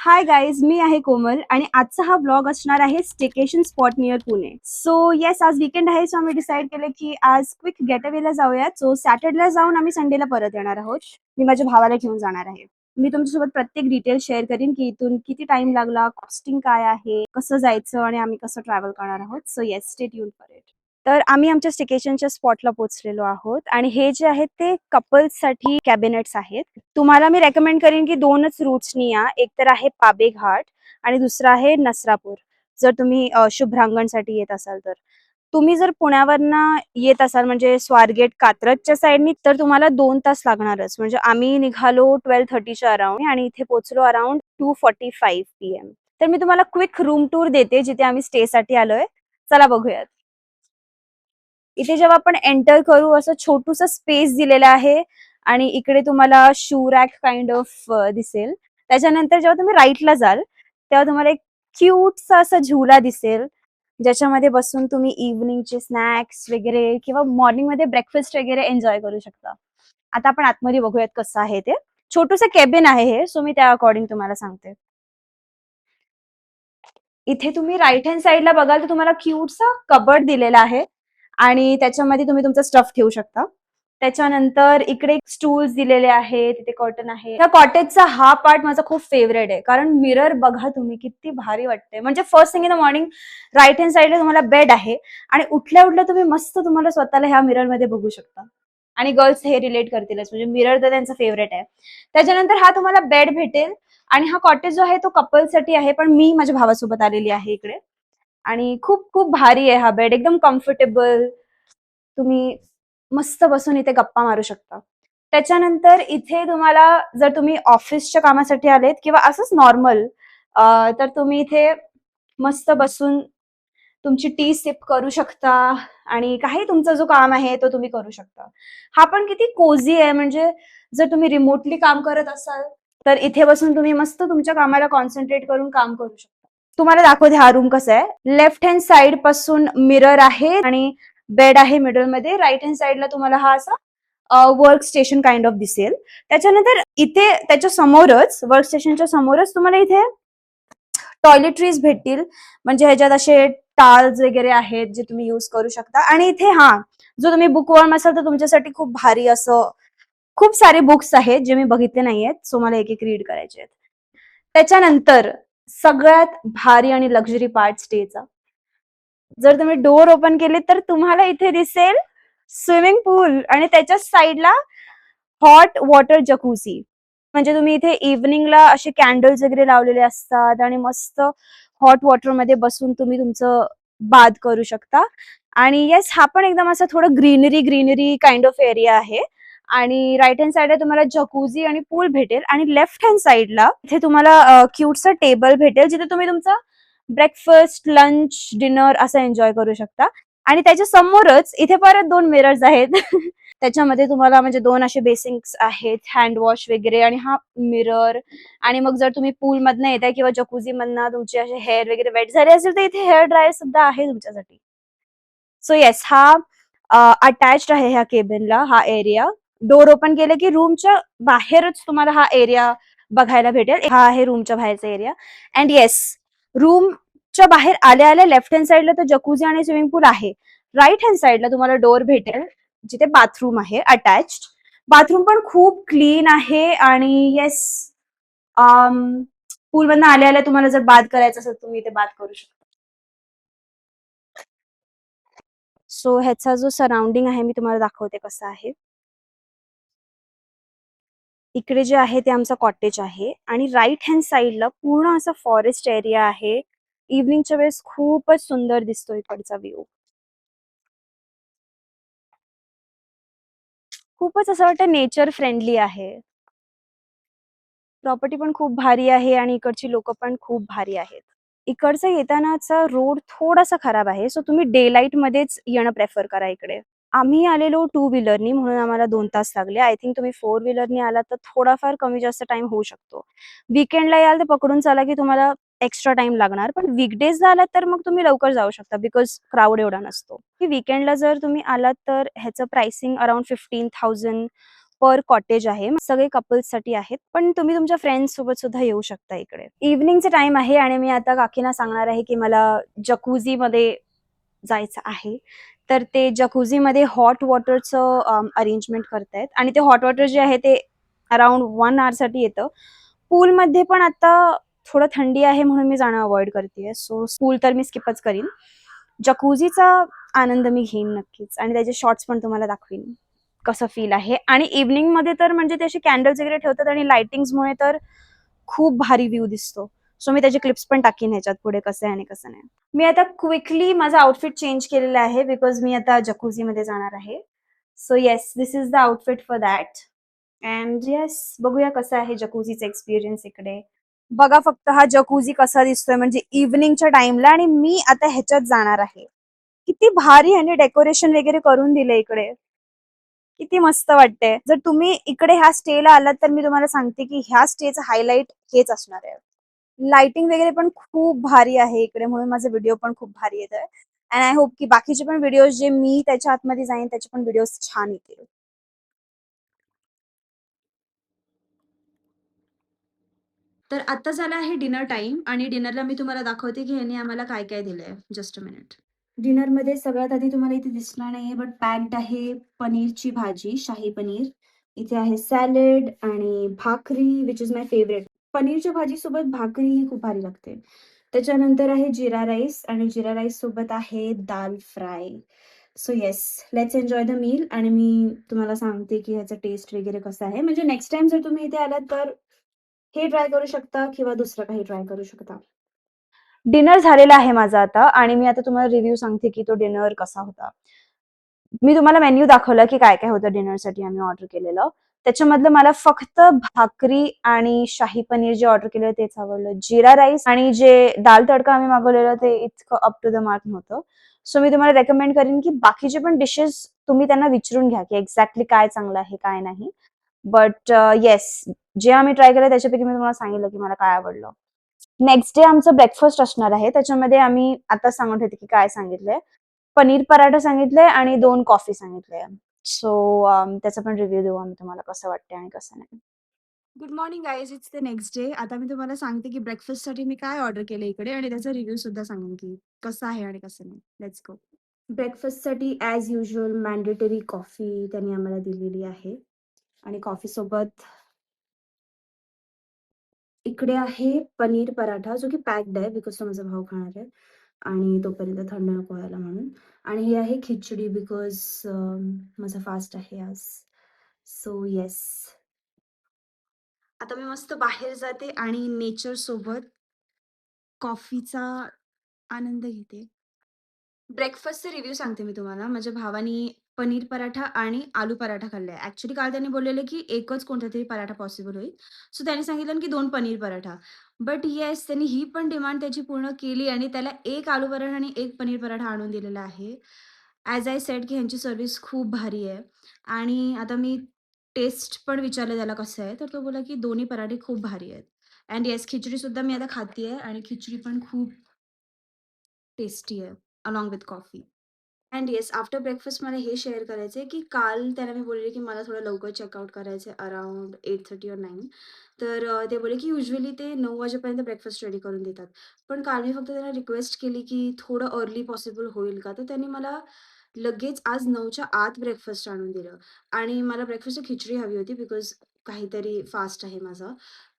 Hi guys, मी आहे कोमल आणि आजचा हा ब्लॉग असणार आहे staycation spot near Pune. So yes, आज वीकेंड आहे, सो आम्ही डिसाईड केलं की आज क्विक गेट अवेला जाऊयात. सो सॅटर्डेला जाऊन आम्ही संडेला परत येणार आहोत. मी माझ्या भावाला घेऊन जाणार आहे. मी तुमच्यासोबत प्रत्येक डिटेल शेअर करीन की इथून किती टाइम लागला, कॉस्टिंग काय आहे, कसं जायचं आणि आम्ही कसं ट्रॅव्हल करणार आहोत. So yes, stay tune for it. तर आम्ही आमच्या स्टेकेशनच्या स्पॉटला पोहोचलेलो आहोत आणि हे जे आहेत ते कपल्ससाठी कॅबिनेट्स आहेत. तुम्हाला मी रेकमेंड करेन की दोनच रूट्सनी या. एक तर आहे पाबे घाट आणि दुसरा आहे नसरापूर. जर तुम्ही शुभ्रांगणसाठी येत असाल तर. तुम्ही जर पुण्यावरनं येत असाल म्हणजे स्वारगेट कात्रजच्या साईडनी तर तुम्हाला 2 तास लागणारच. म्हणजे आम्ही निघालो 12:30च्या अराउंड आणि इथे पोहोचलो अराउंड 2:45 PM. तर मी तुम्हाला क्विक रूम टूर देते जिथे आम्ही स्टे साठी आलोय. चला बघूयात. इथे जेव्हा आपण एंटर करू असं छोटूस स्पेस दिलेलं आहे आणि इकडे तुम्हाला शू रॅक काइंड ऑफ दिसेल. त्याच्यानंतर जेव्हा तुम्ही राईटला जाल तेव्हा तुम्हाला एक क्यूटसा असा झुला दिसेल ज्याच्यामध्ये बसून तुम्ही इव्हनिंगचे स्नॅक्स वगैरे किंवा मॉर्निंग मध्ये ब्रेकफास्ट वगैरे एन्जॉय करू शकता. आता आपण आतमध्ये बघूयात कसं आहे ते. छोटूसं केबिन आहे हे, सो मी त्या अकॉर्डिंग तुम्हाला सांगते. इथे तुम्ही राईट हँड साईडला बघाल तर तुम्हाला क्यूटसा कबर्ड दिलेला आहे आणि त्याच्यामध्ये तुम्ही तुमचा स्टफ ठेवू शकता. त्याच्यानंतर इकडे स्टूल्स दिलेले आहेत, तिथे कॉटन आहे. ह्या कॉटेजचा हा पार्ट माझा खूप फेवरेट आहे कारण मिरर बघा तुम्ही किती भारी वाटते. म्हणजे first thing in the morning right hand साईडला तुम्हाला बेड आहे आणि उठल्या उठल्या तुम्ही मस्त तुम्हाला स्वतःला ह्या मिरर मध्ये बघू शकता. आणि गर्ल्स हे रिलेट करतीलच, म्हणजे मिरर तर त्यांचा फेवरेट आहे. त्याच्यानंतर हा तुम्हाला बेड भेटेल आणि हा कॉटेज जो आहे तो कपलसाठी आहे, पण मी माझ्या भावासोबत आलेली आहे इकडे. आणि खूप खूप भारी आहे हा बेड, एकदम कम्फर्टेबल. तुम्ही मस्त बसून इथे गप्पा मारू शकता. त्याच्यानंतर इथे तुम्हाला जर तुम्ही ऑफिसच्या कामासाठी आलेत किंवा असंच नॉर्मल तर तुम्ही इथे मस्त बसून तुमची टी सिप करू शकता आणि काही तुमचा जो काम आहे तो तुम्ही करू शकता. हा पण किती कोझी आहे, म्हणजे जर तुम्ही रिमोटली काम करत असाल तर इथे बसून तुम्ही मस्त तुमच्या कामाला कॉन्सन्ट्रेट करून काम करू शकता. तुम्हाला दाखवते हा रूम कसा आहे. लेफ्ट हँड साइड पासून मिरर आहे आणि बेड आहे मिडल मध्ये. राईट हँड साइडला तुम्हाला हा असा वर्क स्टेशन काइंड ऑफ दिसेल. त्याच्यानंतर इथे त्याच्या समोरच, वर्क स्टेशनच्या समोरच तुम्हाला इथे टॉयलेटरीज भेटतील. म्हणजे ह्याच्यात असे टाल्स वगैरे आहेत जे तुम्ही युज करू शकता. आणि इथे जो तुम्ही बुक वर्म असाल तर तुमच्यासाठी खूप भारी असं खूप सारे बुक्स आहेत जे मी बघितले नाहीयेत, सो मला एक एक रीड करायचे आहेत. त्याच्यानंतर सगळ्यात भारी आणि लक्झरी पार्ट स्टेचा. जर तुम्ही डोअर ओपन केले तर तुम्हाला इथे दिसेल स्विमिंग पूल आणि त्याच्या साईडला हॉट वॉटर जकूसी. म्हणजे तुम्ही इथे इव्हनिंगला असे कॅन्डल्स वगैरे लावलेले असतात आणि मस्त हॉट वॉटर मध्ये बसून तुम्ही तुमचं बाथ करू शकता. आणि येस, हा पण एकदम असं थोडं greenery greenery kind of area आहे. आणि राईट हँड साईडला तुम्हाला जकूझी आणि पूल भेटेल आणि लेफ्ट हँड साईडला इथे तुम्हाला क्यूटचा टेबल भेटेल जिथे तुम्ही तुमचा ब्रेकफास्ट, लंच, डिनर असं एन्जॉय करू शकता. आणि त्याच्या समोरच इथे परत 2 मिरर्स आहेत. त्याच्यामध्ये तुम्हाला म्हणजे 2 असे बेसिन्स आहेत, हँड वॉश वगैरे आणि हा मिरर. आणि मग जर तुम्ही पूल मधनं येताय किंवा जकुझी मधनं तुमचे असे हेअर वगैरे वेट झाले असेल तर इथे हेअर ड्रायर सुद्धा आहे तुमच्यासाठी. सो येस, हा अटॅच्ड आहे ह्या केबिनला हा एरिया. डोर ओपन केले की रूमच्या बाहेरच तुम्हाला हा एरिया बघायला भेटेल. हा आहे रूमच्या बाहेरचा एरिया. अँड येस, रूमच्या बाहेर आल्या आल्या लेफ्ट हँड साईडला तर जकुझी आणि स्विमिंग पूल आहे. राईट हँड साईडला तुम्हाला डोअर भेटेल जिथे बाथरूम आहे अटॅच्ड. बाथरूम पण खूप क्लीन आहे आणि येस, पूल मधनं आल्या आल्या तुम्हाला जर बाथ करायचं असेल तुम्ही इथे बाथ करू शकता. सो ह्याचा जो सराउंडिंग आहे मी तुम्हाला दाखवते कसा आहे. इकडे जे आहे ते आमचा कॉटेज आहे आणि राईट हँड साईडला पूर्ण असा फॉरेस्ट एरिया आहे. इव्हनिंगच्या वेळेस खूपच सुंदर दिसतो इकडचा व्ह्यू. खूपच असं वाटतं नेचर फ्रेंडली आहे. प्रॉपर्टी पण खूप भारी आहे आणि इकडची लोक पण खूप भारी आहेत. इकडचा येतानाचा रोड थोडासा खराब आहे, सो तुम्ही डे लाईट मध्येच येणं प्रेफर करा इकडे. आम्ही आलेलो 2 व्हीलरनी म्हणून आम्हाला 2 तास लागले. आय थिंक तुम्ही 4 व्हीलरनी आलात तर थोडाफार कमी जास्त टाइम होऊ शकतो. वीकेंडला याल तर पकडून चाला की तुम्हाला एक्स्ट्रा टाइम लागणार, पण वीकडेजला आलात तर मग तुम्ही लवकर जाऊ शकता बिकॉज क्राऊड एवढा नसतो. की वीकेंडला जर तुम्ही आलात तर ह्याचं प्राइसिंग अराउंड 15,000 प्रॉपर कॉटेज आहे. सगळे कपल्ससाठी आहेत. पण तुम्ही तुमच्या फ्रेंड्स सोबत सुद्धा येऊ शकता इकडे. इव्हनिंगचा टाईम आहे आणि मी आता काकींना सांगणार आहे, की मला जकूझीमध्ये जायचं आहे. तर ते जकूझीमध्ये हॉट वॉटरचं अरेंजमेंट करतायत आणि ते हॉट वॉटर जे आहे ते अराउंड 1 आवरसाठी येतं. पूलमध्ये पण आता थोडं थंडी आहे म्हणून मी जाणं अव्हॉइड करतेय. सो पूल तर मी स्किपच करीन. जकूझीचा आनंद मी घेईन नक्कीच आणि त्याचे शॉट्स पण तुम्हाला दाखवीन. कसं फील आहे आणि इव्हनिंगमध्ये तर म्हणजे ते असे कॅन्डल्स वगैरे ठेवतात आणि लाइटिंग्समुळे तर खूप भारी व्ह्यू दिसतो. सो मी त्याचे क्लिप्स पण टाकीन ह्याच्यात पुढे कसं आहे आणि कसं नाही. मी आता क्विकली माझा आउटफिट चेंज केलेला आहे बिकॉज मी आता जकूझीमध्ये जाणार आहे. So yes, this is the outfit for that. And yes, बघूया कसं आहे जकूझीचा एक्सपिरियन्स इकडे. बघा फक्त हा जकूझी कसा दिसतोय म्हणजे इव्हनिंगच्या टाइमला आणि मी आता ह्याच्यात जाणार आहे. किती भारी ह्याने डेकोरेशन वगैरे करून दिले इकडे. किती मस्त वाटते. जर तुम्ही इकडे ह्या स्टेला आलात तर मी तुम्हाला सांगते की ह्या स्टेचं हायलाइट हेच असणार आहे. लाइटिंग वगैरे पण खूप भारी आहे इकडे म्हणून माझे व्हिडिओ पण खूप भारी येत आहे. अँड आय होप की बाकीचे पण व्हिडिओज जे मी त्याच्या आतमध्ये जाईन त्याचे पण व्हिडिओज छान येतील. तर आता झाला आहे डिनर टाइम आणि डिनरला मी तुम्हाला दाखवते की ह्यांनी आम्हाला काय काय दिलंय. Just a minute. डिनरमध्ये सगळ्यात आधी तुम्हाला इथे दिसणार नाहीये बट पॅक्ड आहे पनीरची भाजी, शाही पनीर. इथे आहे सॅलड आणि भाकरी विच इज माय फेवरेट. पनीरच्या भाजीसोबत भाकरी ही खूप भारी लागते. त्याच्यानंतर आहे जीरा राईस आणि जीरा राईस सोबत आहे dal fry. So yes, let's enjoy the meal आणि मी तुम्हाला सांगते की ह्याचा टेस्ट वगैरे कसा आहे. म्हणजे नेक्स्ट टाइम जर तुम्ही इथे आलात तर हे ट्राय करू शकता किंवा दुसरं काही ट्राय करू शकता. डिनर झालेला आहे माझा आता आणि मी आता तुम्हाला रिव्ह्यू सांगते की तो डिनर कसा होता. मी तुम्हाला मेन्यू दाखवला की काय काय होतं डिनरसाठी आम्ही ऑर्डर केलेलं. त्याच्यामधलं मला फक्त भाकरी आणि शाही पनीर जे ऑर्डर केलेलं तेच आवडलं. जीरा राईस आणि जे दाल तडका आम्ही मागवलेलं ते इतकं अप टू द मार्क नव्हतं. सो मी तुम्हाला रेकमेंड करेन की बाकीचे पण डिशेस तुम्ही त्यांना विचारून घ्या की एक्झॅक्टली काय चांगलं आहे, काय नाही. बट येस, जे आम्ही ट्राय केलं त्याच्यापैकी मी तुम्हाला सांगितलं की मला काय आवडलं. नेक्स्ट डे आमचं ब्रेकफास्ट असणार आहे. त्याच्यामध्ये आम्ही आता सांगत होते की काय सांगितलंय. पनीर पराठा सांगितलंय आणि 2 कॉफी सांगितलंय. सो त्याचा पण रिव्ह्यू देऊ आम्ही तुम्हाला कसं वाटतंय आणि कसं नाही. Good morning guys, it's the next day. आता मी तुम्हाला सांगते की ब्रेकफास्टसाठी मी काय ऑर्डर केलं इकडे आणि त्याचा रिव्ह्यू सुद्धा सांगेन की कसं आहे आणि कसं नाही. Let's go. ब्रेकफास्टसाठी ॲज युजुअल मॅन्डेटरी कॉफी त्यांनी आम्हाला दिलेली आहे आणि कॉफीसोबत इकडे आहे पनीर पराठा जो की पॅक्ड आहे बिकॉज तो माझा भाऊ खाणार आहे आणि तोपर्यंत थंड नको व्हायला म्हणून. आणि हे आहे खिचडी बिकॉज माझा फास्ट आहे आज. सो येस, आता मी मस्त बाहेर जाते आणि नेचर सोबत कॉफीचा आनंद घेते. ब्रेकफास्टचे रिव्ह्यू सांगते मी तुम्हाला. माझ्या भावानी पनीर पराठा आणि आलू पराठा खाल्लाय. ॲक्चुअली काल त्यांनी बोललेलं, की एकच कोणतातरी पराठा पॉसिबल होईल. सो त्यांनी सांगितलं, की 2 पनीर पराठा. बट येस, त्यांनी ही पण डिमांड त्याची पूर्ण केली आणि त्याला 1 आलू पराठा आणि 1 पनीर पराठा आणून दिलेला आहे. ॲज आय सेड, की ह्यांची सर्व्हिस खूप भारी आहे आणि आता मी टेस्ट पण विचारलं त्याला कसं आहे, तर तो बोलला, की दोन्ही पराठे खूप भारी आहेत. अँड येस, खिचडीसुद्धा मी आता खाते आणि खिचडी पण खूप टेस्टी आहे, along with coffee. And yes, after breakfast मला हे शेअर करायचं आहे, की काल त्याला मी बोलले, की मला थोडं लवकर चेकआउट करायचं आहे अराउंड 8:30 और 9. तर ते बोलले, की युजुअली ते 9 वाजेपर्यंत ब्रेकफास्ट रेडी करून देतात. पण काल मी फक्त त्यांना रिक्वेस्ट केली, की थोडं अर्ली पॉसिबल होईल का? तर त्यांनी मला लगेच आज 9च्या आत ब्रेकफास्ट आणून दिलं आणि मला ब्रेकफास्टची खिचडी हवी होती बिकॉज काहीतरी फास्ट आहे माझा.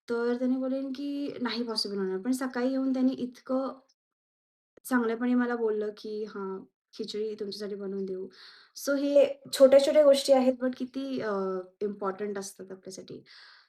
तर त्यांनी बोलले, की नाही पॉसिबल होणार. पण सकाळी येऊन त्यांनी इतकं चांगल्यापणे मला बोललं, की "हां, खिचडी तुमच्यासाठी बनवून देऊ." सो हे छोट्या-छोट्या गोष्टी आहेत, बट किती इम्पॉर्टंट असतात आपल्यासाठी.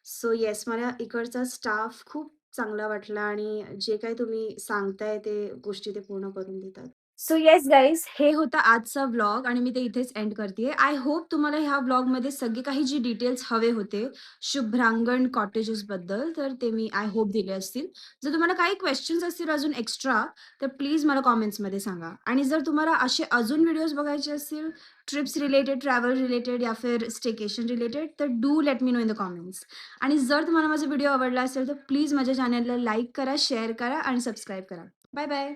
सो येस, मला इकडचा स्टाफ खूप चांगला वाटला आणि जे काही तुम्ही सांगताय ते गोष्टी ते पूर्ण करून देतात. सो येस गाईज, हे होतं आजचा व्लॉग आणि मी ते इथेच एंड करते. आय होप तुम्हाला ह्या व्लॉगमध्ये सगळे काही जे डिटेल्स हवे होते शुभ्रांगण कॉटेजेसबद्दल, तर ते मी आय होप दिले असतील. जर तुम्हाला काही क्वेश्चन्स असतील अजून एक्स्ट्रा, तर प्लीज मला कॉमेंट्समध्ये सांगा. आणि जर तुम्हाला असे अजून व्हिडिओज बघायचे असतील, ट्रिप्स रिलेटेड, ट्रॅव्हल रिलेटेड या फिर स्टेकेशन रिलेटेड, तर do let me know in the comments. आणि जर तुम्हाला माझा व्हिडिओ आवडला असेल, तर प्लीज माझ्या चॅनलला लाईक करा, शेअर करा आणि सबस्क्राईब करा. Bye bye.